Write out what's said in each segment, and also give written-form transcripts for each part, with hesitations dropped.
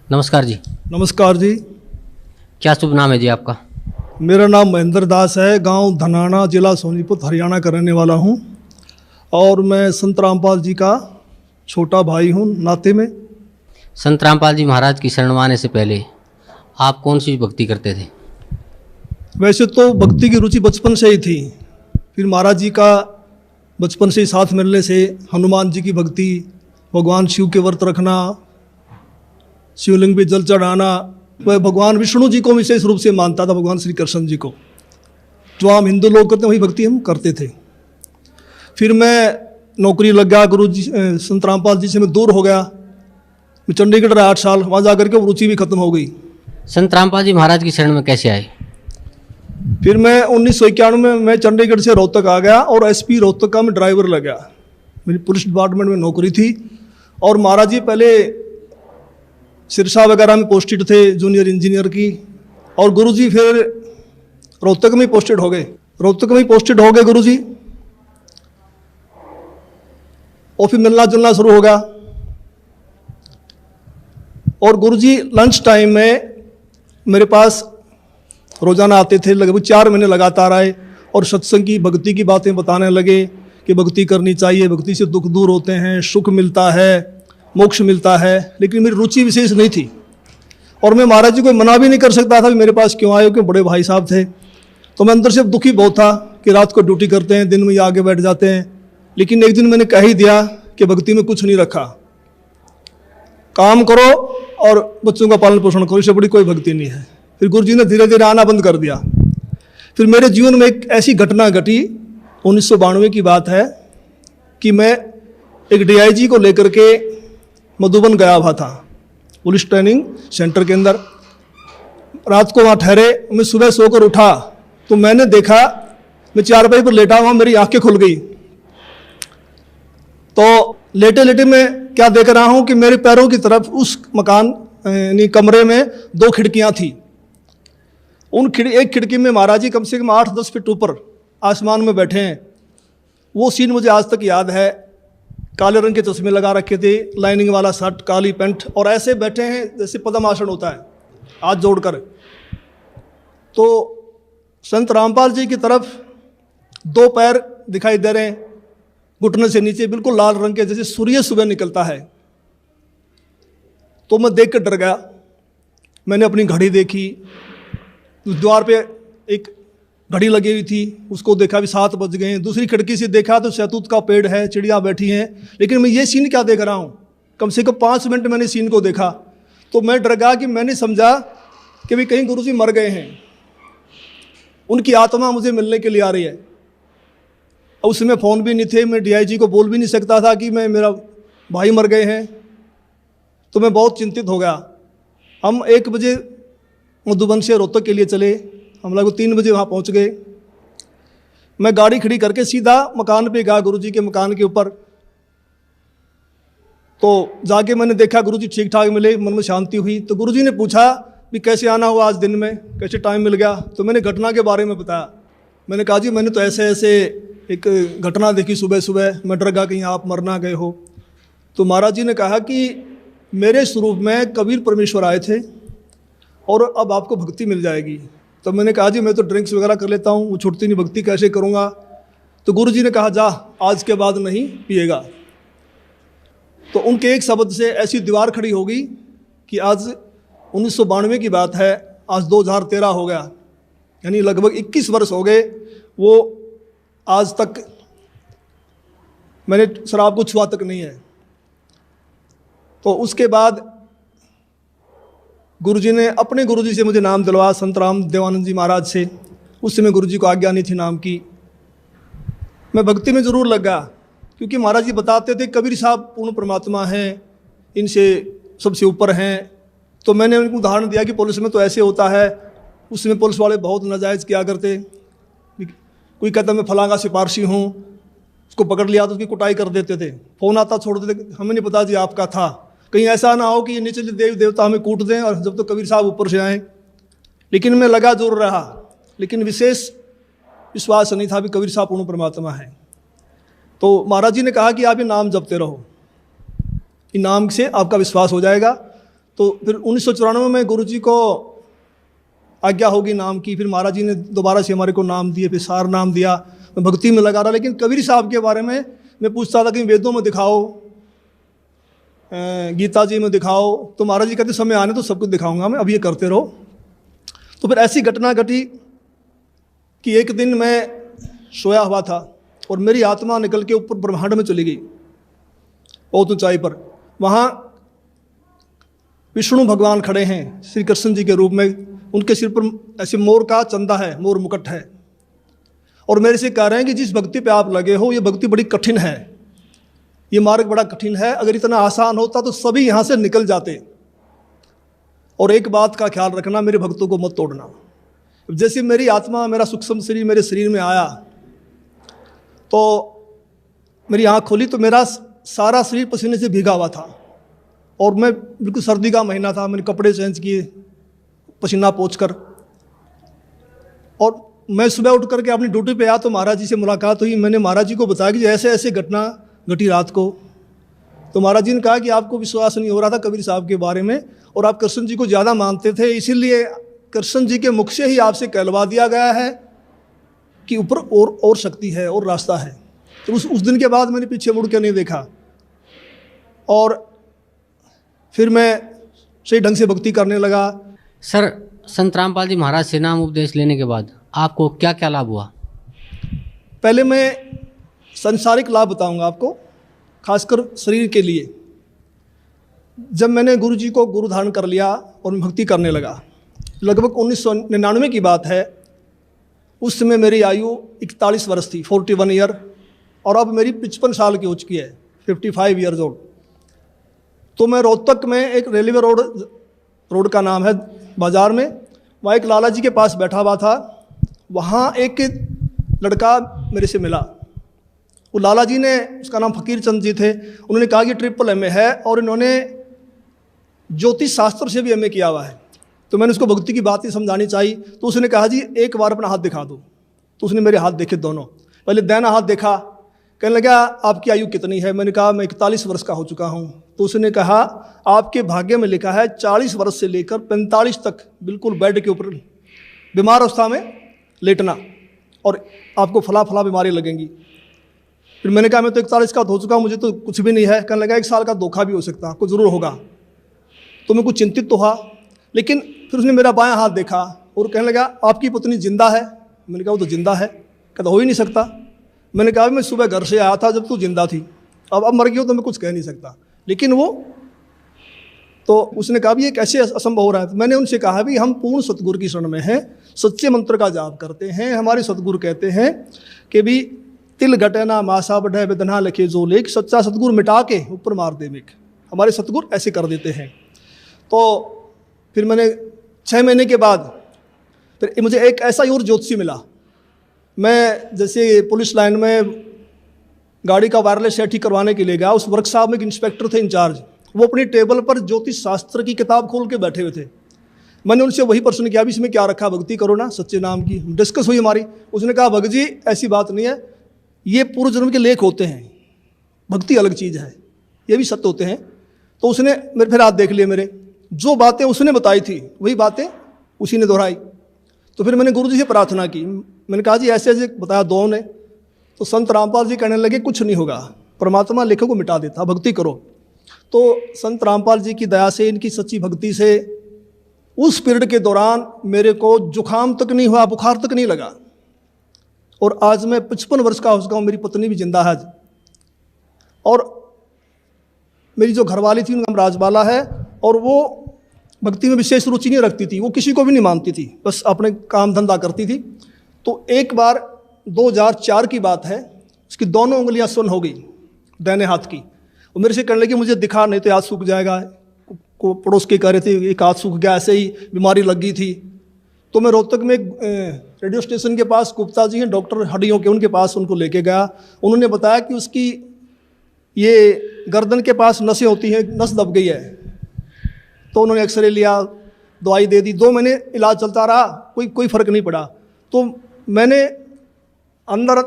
नमस्कार जी। नमस्कार जी। क्या शुभ नाम है जी आपका? मेरा नाम महेंद्र दास है। गांव धनाना, जिला सोनीपत, हरियाणा का रहने वाला हूं और मैं संत रामपाल जी का छोटा भाई हूं नाते में। संत रामपाल जी महाराज की शरण में आने से पहले आप कौन सी भक्ति करते थे? वैसे तो भक्ति की रुचि बचपन से ही थी। फिर महाराज जी का बचपन से ही साथ मिलने से हनुमान जी की भक्ति, भगवान शिव के व्रत रखना, शिवलिंग पे जल चढ़ाना, वह भगवान विष्णु जी को विशेष रूप से मानता था, भगवान श्री कृष्ण जी को। जो आम हिंदू लोग करते हैं वही भक्ति हम करते थे। फिर मैं नौकरी लग गया, गुरु जी संत रामपाल जी से मैं दूर हो गया। मैं चंडीगढ़ रहा 8 साल, वहाँ जा करके रुचि भी खत्म हो गई। संत रामपाल जी महाराज की शरण में कैसे आए? फिर मैं 1991 में मैं चंडीगढ़ से रोहतक आ गया और एसपी रोहतक का मैं ड्राइवर लग गया। मेरी पुलिस डिपार्टमेंट में नौकरी थी और महाराज जी पहले सिरसा वगैरह में पोस्टेड थे, जूनियर इंजीनियर की। और गुरुजी फिर रोहतक में पोस्टेड हो गए गुरुजी। और फिर मिलना जुलना शुरू हो गया। और गुरुजी लंच टाइम में मेरे पास रोजाना आते थे, लगभग 4 महीने लगातार आए और सत्संग की, भक्ति की बातें बताने लगे कि भक्ति करनी चाहिए, भक्ति से दुख दूर होते हैं, सुख मिलता है, मोक्ष मिलता है। लेकिन मेरी रुचि विशेष नहीं थी और मैं महाराज जी को मना भी नहीं कर सकता था कि मेरे पास क्यों आए, क्योंकि बड़े भाई साहब थे। तो मैं अंदर से दुखी बहुत था कि रात को ड्यूटी करते हैं, दिन में आगे बैठ जाते हैं। लेकिन एक दिन मैंने कह ही दिया कि भक्ति में कुछ नहीं रखा, काम करो और बच्चों का पालन पोषण करो, इससे बड़ी कोई भक्ति नहीं है। फिर गुरु जी ने धीरे धीरे आना बंद कर दिया। फिर मेरे जीवन में एक ऐसी घटना घटी, 1992 की बात है, कि मैं एक DIG को लेकर के मधुबन गया हुआ था, पुलिस ट्रेनिंग सेंटर के अंदर। रात को वहाँ ठहरे, मैं सुबह सोकर उठा तो मैंने देखा, मैं चारपाई पर लेटा हुआ, मेरी आंखें खुल गई। तो लेटे लेटे मैं क्या देख रहा हूँ कि मेरे पैरों की तरफ उस मकान यानी कमरे में 2 खिड़कियाँ थी। एक खिड़की में महाराज जी कम से कम 8-10 फीट ऊपर आसमान में बैठे हैं। वो सीन मुझे आज तक याद है। काले रंग के चश्मे लगा रखे थे, लाइनिंग वाला शर्ट, काली पैंट, और ऐसे बैठे हैं जैसे पद्मासन होता है, हाथ जोड़कर। तो संत रामपाल जी की तरफ 2 पैर दिखाई दे रहे हैं, घुटने से नीचे बिल्कुल लाल रंग के, जैसे सूर्य सुबह निकलता है। तो मैं देख कर डर गया। मैंने अपनी घड़ी देखी, उस द्वार पे एक घड़ी लगी हुई थी, उसको देखा भी 7 बज गए हैं। दूसरी खिड़की से देखा तो शहतूत का पेड़ है, चिड़िया बैठी हैं। लेकिन मैं ये सीन क्या देख रहा हूँ, कम से कम 5 मिनट मैंने सीन को देखा। तो मैं डर गया कि मैंने समझा कि भाई कहीं गुरुजी मर गए हैं, उनकी आत्मा मुझे मिलने के लिए आ रही है। और उस समय फ़ोन भी नहीं थे, मैं DIG को बोल भी नहीं सकता था कि मेरा भाई मर गए हैं। तो मैं बहुत चिंतित हो गया। हम 1 बजे मधुबन से रोहतक के लिए चले, हम लगभग 3 बजे वहाँ पहुँच गए। मैं गाड़ी खड़ी करके सीधा मकान पे गया, गुरुजी के मकान के ऊपर। तो जाके मैंने देखा गुरुजी ठीक ठाक मिले, मन में शांति हुई। तो गुरुजी ने पूछा कि कैसे आना हुआ आज दिन में, कैसे टाइम मिल गया। तो मैंने घटना के बारे में बताया। मैंने कहा जी मैंने तो ऐसे ऐसे एक घटना देखी सुबह सुबह, मैं डर गया कहीं आप मर ना गए हो। तो महाराज जी ने कहा कि मेरे स्वरूप में कबीर परमेश्वर आए थे और अब आपको भक्ति मिल जाएगी। तो मैंने कहा जी मैं तो ड्रिंक्स वगैरह कर लेता हूँ, वो छूटती नहीं, भक्ति कैसे करूँगा। तो गुरुजी ने कहा जा आज के बाद नहीं पिएगा। तो उनके एक शब्द से ऐसी दीवार खड़ी हो गई कि आज 1992 की बात है, आज 2013 हो गया, यानी लगभग 21 वर्ष हो गए। वो आज तक मैंने शराब को छुआ तक नहीं है। तो उसके बाद गुरुजी ने अपने गुरुजी से मुझे नाम दिलवाया, संत राम देवानंद जी महाराज से। उस समय गुरुजी को आज्ञा नहीं थी नाम की। मैं भक्ति में ज़रूर लग गया, क्योंकि महाराज जी बताते थे कबीर साहब पूर्ण परमात्मा हैं, इनसे सबसे ऊपर हैं। तो मैंने उनको उदाहरण दिया कि पुलिस में तो ऐसे होता है। उस समय पुलिस वाले बहुत नाजायज़ किया करते। कोई कहता मैं फलां का सिपारसी हूँ, उसको पकड़ लिया तो उसकी कुटाई कर देते थे, फ़ोन आता छोड़ देते, हमें नहीं पता जी आपका था। कहीं ऐसा ना हो कि ये निचले देवी देवता हमें कूट दें और जब तो कबीर साहब ऊपर से आएँ। लेकिन मैं लगा जरूर रहा, लेकिन विशेष विश्वास नहीं था भी कबीर साहब पूर्ण परमात्मा है। तो महाराज जी ने कहा कि आप ये नाम जपते रहो, इन नाम से आपका विश्वास हो जाएगा। तो फिर 1994 में गुरुजी को आज्ञा होगी नाम की, फिर महाराज जी ने दोबारा से हमारे को नाम दिए, फिर सार नाम दिया। मैं भक्ति में लगा रहा, लेकिन कबीर साहब के बारे में मैं पूछता था कि वेदों में दिखाओ, गीता जी में दिखाओ, तो महाराज जी कहते समय आने तो सब कुछ दिखाऊंगा मैं, अब ये करते रहो। तो फिर ऐसी घटना घटी कि एक दिन मैं सोया हुआ था और मेरी आत्मा निकल के ऊपर ब्रह्मांड में चली गई, बहुत ऊंचाई पर। वहाँ विष्णु भगवान खड़े हैं श्री कृष्ण जी के रूप में, उनके सिर पर ऐसे मोर का चंदा है, मोर मुकुट है, और मेरे से कह रहे हैं कि जिस भक्ति पे आप लगे हो ये भक्ति बड़ी कठिन है, ये मार्ग बड़ा कठिन है, अगर इतना आसान होता तो सभी यहाँ से निकल जाते। और एक बात का ख्याल रखना, मेरे भक्तों को मत तोड़ना। जैसे मेरी आत्मा, मेरा सूक्ष्म शरीर मेरे शरीर में आया तो मेरी आँख खोली तो मेरा सारा शरीर पसीने से भीगा हुआ था, और मैं बिल्कुल सर्दी का महीना था, मैंने कपड़े चेंज किए पसीना पोंछ कर, और मैं सुबह उठ करके अपनी ड्यूटी पे आया तो महाराज जी से मुलाकात हुई। मैंने महाराज जी को बताया कि ऐसे ऐसे घटना घटी रात को। तो महाराज जी ने कहा कि आपको विश्वास नहीं हो रहा था कबीर साहब के बारे में, और आप कृष्ण जी को ज़्यादा मानते थे, इसीलिए कृष्ण जी के मुख से ही आपसे कहलवा दिया गया है कि ऊपर और शक्ति है और रास्ता है। तो उस दिन के बाद मैंने पीछे मुड़ के नहीं देखा, और फिर मैं सही ढंग से भक्ति करने लगा। सर, संत रामपाल जी महाराज से नाम उपदेश लेने के बाद आपको क्या क्या लाभ हुआ? पहले मैं संसारिक लाभ बताऊंगा आपको, खासकर शरीर के लिए। जब मैंने गुरु जी को गुरु धारण कर लिया और मैं भक्ति करने लगा, लगभग 1999 की बात है, उस समय मेरी आयु 41 वर्ष थी, 41 ईयर, और अब मेरी 55 साल की हो चुकी है, 55 ईयर्स ओल्ड। तो मैं रोहतक में एक रेलवे रोड का नाम है बाज़ार में, वहाँ एक लाला जी के पास बैठा हुआ था। वहाँ एक लड़का मेरे से मिला, वो लाला जी ने, उसका नाम फकीर चंद जी थे, उन्होंने कहा कि ट्रिपल एमए है और इन्होंने ज्योतिष शास्त्र से भी एमए किया हुआ है। तो मैंने उसको भक्ति की बातें समझानी चाहिए, तो उसने कहा जी एक बार अपना हाथ दिखा दो। तो उसने मेरे हाथ देखे दोनों, पहले दाहिना हाथ देखा, कहने लगा आपकी आयु कितनी है? मैंने कहा मैं 41 वर्ष का हो चुका हूँ। तो उसने कहा आपके भाग्य में लिखा है 40 वर्ष से लेकर 45 तक बिल्कुल बेड के ऊपर बीमार अवस्था में लेटना, और आपको फला फला बीमारी लगेंगी। फिर मैंने कहा मैं तो 41 का हो चुका हूँ, मुझे तो कुछ भी नहीं है। कहने लगा 1 साल का धोखा भी हो सकता, आपको ज़रूर होगा। तो मैं कुछ चिंतित तो हुआ, लेकिन फिर उसने मेरा बायां हाथ देखा और कहने लगा आपकी पत्नी जिंदा है? मैंने कहा वो तो जिंदा है। कहता हो ही नहीं सकता। मैंने कहा मैं सुबह घर से आया था जब तू जिंदा थी, अब मर गई हो तो मैं कुछ कह नहीं सकता। लेकिन वो तो उसने कहा भी ये कैसे असंभव हो रहा है? तो मैंने उनसे कहा भी हम पूर्ण सतगुरु की शरण में हैं, सच्चे मंत्र का जाप करते हैं। हमारे सतगुरु कहते हैं कि भी तिल घटे ना मासा बढ़े वेदना लिखे जो लेख, सच्चा सतगुरु मिटा के ऊपर मार दे मेघ। हमारे सतगुरु ऐसे कर देते हैं। तो फिर मैंने 6 महीने के बाद फिर मुझे एक ऐसा ही और ज्योतिषी मिला। मैं जैसे पुलिस लाइन में गाड़ी का वायरलेस सेट ही करवाने के लिए गया, उस वर्कशॉप में एक इंस्पेक्टर थे इंचार्ज, वो अपनी टेबल पर ज्योतिष शास्त्र की किताब खोल के बैठे हुए थे। मैंने उनसे वही प्रश्न किया भी इसमें क्या रखा, भक्ति करो ना सच्चे नाम की। डिस्कस हुई हमारी। उसने कहा भगत जी ऐसी बात नहीं है, ये पूर्व जन्म के लेख होते हैं, भक्ति अलग चीज़ है, ये भी सत्य होते हैं। तो उसने मेरे फिर हाथ देख लिए, मेरे जो बातें उसने बताई थी वही बातें उसी ने दोहराई। तो फिर मैंने गुरु जी से प्रार्थना की, मैंने कहा जी ऐसे ऐसे बताया दो ने। तो संत रामपाल जी कहने लगे कुछ नहीं होगा, परमात्मा लेखों को मिटा देता, भक्ति करो। तो संत रामपाल जी की दया से, इनकी सच्ची भक्ति से उस पीरियड के दौरान मेरे को जुकाम तक नहीं हुआ, बुखार तक नहीं लगा। और आज मैं 55 वर्ष का हो चुका हूँ, मेरी पत्नी भी जिंदा है। और मेरी जो घरवाली थी उनका नाम राजबाला है, और वो भक्ति में विशेष रुचि नहीं रखती थी, वो किसी को भी नहीं मानती थी, बस अपने काम धंधा करती थी। तो एक बार 2004 की बात है, उसकी दोनों उंगलियां सुन्न हो गई दाहिने हाथ की। वो मेरे से कहने लगी मुझे दिखा नहीं तो हाथ सूख जाएगा। को पड़ोस के कह रहे थे एक हाथ सूख गया, ऐसे ही बीमारी लग गई थी। तो मैं रोहतक में रेडियो स्टेशन के पास गुप्ता जी हैं डॉक्टर हड्डियों के, उनके पास उनको लेके गया। उन्होंने बताया कि उसकी ये गर्दन के पास नसें होती हैं, नस दब गई है। तो उन्होंने एक्सरे लिया, दवाई दे दी, 2 महीने इलाज चलता रहा, कोई फ़र्क नहीं पड़ा। तो मैंने अंदर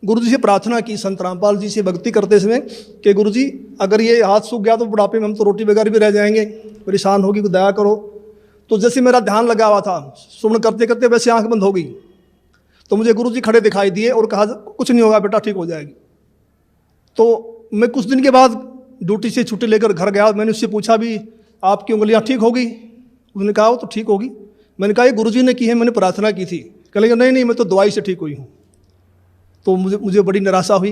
गुरुजी से प्रार्थना की, संत रामपाल जी से भक्ति करते समय कि गुरुजी अगर ये हाथ सूख गया तो बुढ़ापे में हम तो रोटी वगैरह भी रह जाएंगे, परेशान होगी, कुछ दया करो। तो जैसे मेरा ध्यान लगा हुआ था, श्रवण करते करते वैसे आंख बंद हो गई, तो मुझे गुरुजी खड़े दिखाई दिए और कहा कुछ नहीं होगा बेटा, ठीक हो जाएगी। तो मैं कुछ दिन के बाद ड्यूटी से छुट्टी लेकर घर गया। मैंने उससे पूछा भी आपकी उंगलियां ठीक होगी? उसने कहा वो तो ठीक होगी। मैंने कहा ये गुरुजी ने की है, मैंने प्रार्थना की थी। कह लगे नहीं मैं तो दवाई से ठीक हुई हूँ। तो मुझे बड़ी निराशा हुई।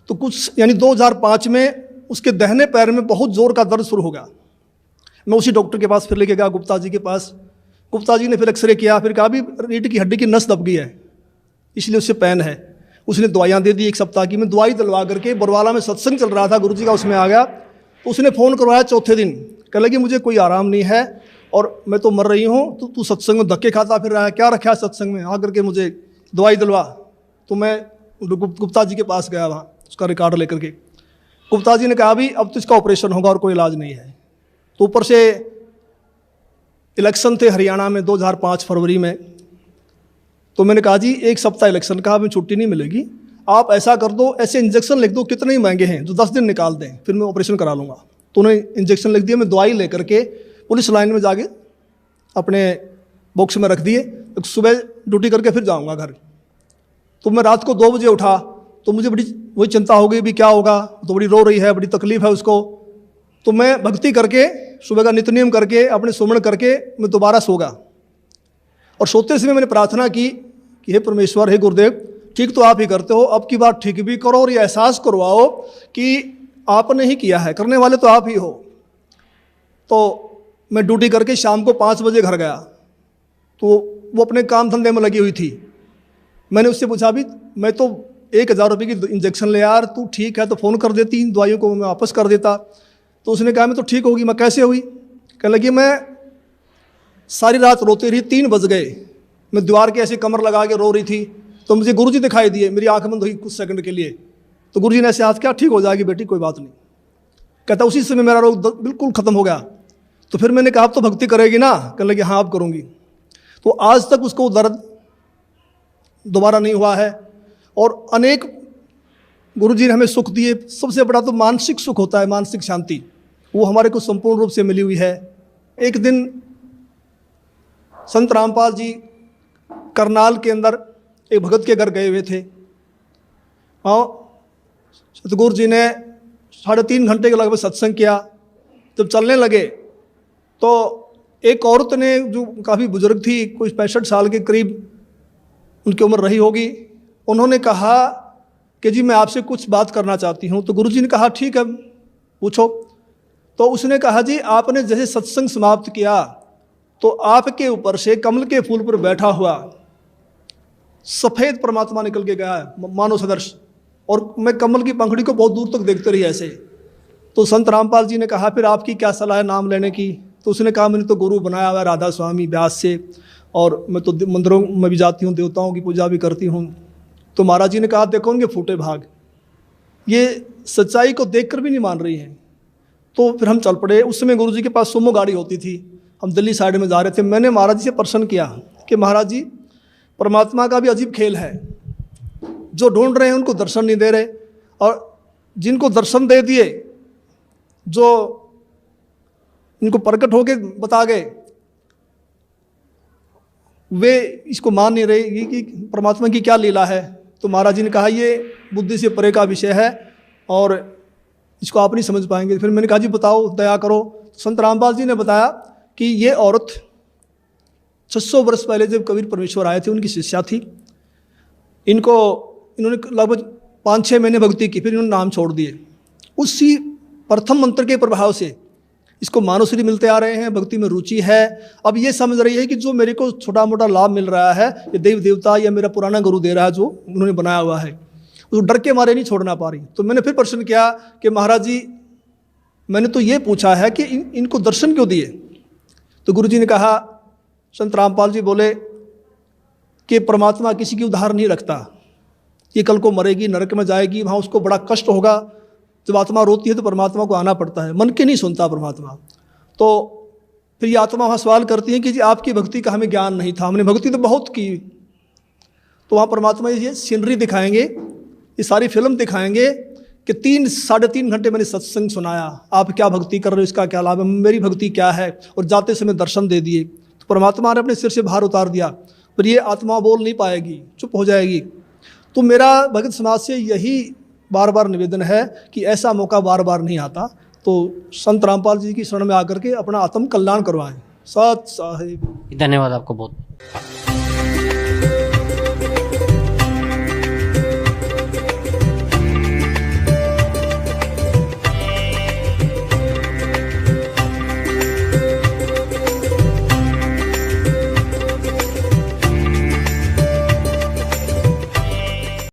तो कुछ यानी 2005 में उसके दाहिने पैर में बहुत ज़ोर का दर्द शुरू हो गया। मैं उसी डॉक्टर के पास फिर लेके गया, गुप्ता जी के पास। गुप्ता जी ने फिर एक्सरे किया, फिर कहा भी रीढ़ की हड्डी की नस दब गई है, इसलिए उससे पेन है। उसने दवाइयाँ दे दी 1 सप्ताह की। मैं दवाई दिलवा करके बरवाला में सत्संग चल रहा था गुरुजी का, उसमें आ गया। तो उसने फ़ोन करवाया चौथे दिन, कह लगी मुझे कोई आराम नहीं है और मैं तो मर रही हूँ, तो तू सत्संग में धक्के खाता फिर रहा है, क्या रखा है सत्संग में, आकर के मुझे दवाई दिलवा। तो मैं गुप्ता जी के पास गया, वहाँ उसका रिकॉर्ड लेकर के। गुप्ता जी ने कहा भी अब तो इसका ऑपरेशन होगा और कोई इलाज नहीं है। तो ऊपर से इलेक्शन थे हरियाणा में 2005 फरवरी में। तो मैंने कहा जी 1 सप्ताह इलेक्शन का, हमें छुट्टी नहीं मिलेगी, आप ऐसा कर दो, ऐसे इंजेक्शन लिख दो, कितने ही महंगे हैं, जो 10 दिन निकाल दें, फिर मैं ऑपरेशन करा लूँगा। तो उन्हें इंजेक्शन लिख दिया। मैं दवाई लेकर के पुलिस लाइन में जाके अपने बॉक्स में रख दिए। सुबह ड्यूटी करके फिर जाऊँगा घर। तो मैं रात को 2 बजे उठा, तो मुझे बड़ी वही चिंता हो गई भी क्या होगा। तो बड़ी रो रही है, बड़ी तकलीफ़ है उसको। तो मैं भक्ति करके सुबह का नित्य नियम करके अपने सुमन करके मैं दोबारा सो गया। और सोते समय मैंने प्रार्थना की कि हे परमेश्वर, हे गुरुदेव, ठीक तो आप ही करते हो, अब की बार ठीक भी करो और ये एहसास करवाओ कि आपने ही किया है, करने वाले तो आप ही हो। तो मैं ड्यूटी करके शाम को 5 बजे घर गया। तो वो अपने काम धंधे में लगी हुई थी। मैंने उससे पूछा भी मैं तो 1000 रुपये की इंजेक्शन ले यार, तू ठीक है तो फ़ोन कर देती, दवाइयों को मैं वापस कर देता। तो उसने कहा मैं तो ठीक होगी। मैं कैसे हुई? कहने लगी मैं सारी रात रोती रही, 3 बज गए, मैं दीवार के ऐसे कमर लगा के रो रही थी। तो मुझे गुरुजी दिखाई दिए, मेरी आंख बंद हुई कुछ सेकंड के लिए। तो गुरुजी ने ऐसे हाथ किया, ठीक हो जाएगी बेटी, कोई बात नहीं। कहता उसी समय मेरा रोग बिल्कुल ख़त्म हो गया। तो फिर मैंने कहा आप तो भक्ति करेगी ना? कहने लगी हाँ अब करूँगी। तो आज तक उसको दर्द दोबारा नहीं हुआ है। और अनेक गुरुजी ने हमें सुख दिए। सबसे बड़ा तो मानसिक सुख होता है, मानसिक शांति, वो हमारे को संपूर्ण रूप से मिली हुई है। एक दिन संत रामपाल जी करनाल के अंदर एक भगत के घर गए हुए थे और सतगुरु जी ने 3.5 घंटे के लगभग सत्संग किया। जब चलने लगे तो एक औरत ने, जो काफ़ी बुजुर्ग थी, कोई 65 साल के करीब उनकी उम्र रही होगी, उन्होंने कहा कि जी मैं आपसे कुछ बात करना चाहती हूँ। तो गुरुजी ने कहा ठीक है पूछो। तो उसने कहा जी आपने जैसे सत्संग समाप्त किया तो आपके ऊपर से कमल के फूल पर बैठा हुआ सफ़ेद परमात्मा निकल के गया है, मानव सदर्श, और मैं कमल की पंखड़ी को बहुत दूर तक देखते रही ऐसे। तो संत रामपाल जी ने कहा फिर आपकी क्या सलाह है नाम लेने की? तो उसने कहा मैंने तो गुरु बनाया हुआ है राधा स्वामी व्यास से, और मैं तो मंदिरों में भी जाती हूँ, देवताओं की पूजा भी करती हूँ। तो महाराज जी ने कहा देखो उनके फूटे भाग, ये सच्चाई को देखकर भी नहीं मान रही हैं। तो फिर हम चल पड़े। उस समय गुरुजी के पास सुमो गाड़ी होती थी, हम दिल्ली साइड में जा रहे थे। मैंने महाराज जी से प्रश्न किया कि महाराज जी परमात्मा का भी अजीब खेल है, जो ढूंढ रहे हैं उनको दर्शन नहीं दे रहे, और जिनको दर्शन दे दिए, जो इनको प्रकट होके बता गए, वे इसको मान नहीं रहे कि परमात्मा की क्या लीला है। तो महाराज जी ने कहा ये बुद्धि से परे का विषय है और इसको आप नहीं समझ पाएंगे। फिर मैंने कहा जी बताओ, दया करो। संत रामपाल जी ने बताया कि ये औरत 600 वर्ष पहले जब कबीर परमेश्वर आए थे, उनकी शिष्या थी। इन्होंने लगभग 5-6 महीने भक्ति की, फिर इन्होंने नाम छोड़ दिए। उसी प्रथम मंत्र के प्रभाव से इसको मानवश्री मिलते आ रहे हैं, भक्ति में रुचि है। अब ये समझ रही है कि जो मेरे को छोटा मोटा लाभ मिल रहा है ये देव देवता या मेरा पुराना गुरु दे रहा है, जो उन्होंने बनाया हुआ है, उस डर के मारे नहीं छोड़ना पा रही। तो मैंने फिर प्रश्न किया कि महाराज जी मैंने तो ये पूछा है कि इनको दर्शन क्यों दिए? तो गुरु जी ने कहा, संत रामपाल जी बोले कि परमात्मा किसी की उधार नहीं रखता, ये कल को मरेगी, नरक में जाएगी, वहाँ उसको बड़ा कष्ट होगा। जब आत्मा रोती है तो परमात्मा को आना पड़ता है, मन की नहीं सुनता परमात्मा। तो फिर ये आत्मा वहाँ सवाल करती है कि जी आपकी भक्ति का हमें ज्ञान नहीं था, हमने भक्ति तो बहुत की। तो वहाँ परमात्मा ये सीनरी दिखाएंगे ये सारी फिल्म दिखाएंगे कि 3-3.5 घंटे मैंने सत्संग सुनाया, आप क्या भक्ति कर रहे हो, इसका क्या लाभ है, मेरी भक्ति क्या है, और जाते समय दर्शन दे दिए। तो परमात्मा ने अपने सिर से भार उतार दिया, पर ये आत्मा बोल नहीं पाएगी, चुप हो जाएगी। तो मेरा भगत समाज से यही बार बार निवेदन है कि ऐसा मौका बार बार नहीं आता, तो संत रामपाल जी की शरण में आकर के अपना आत्म कल्याण करवाएं। सत साहिब। धन्यवाद आपको बहुत।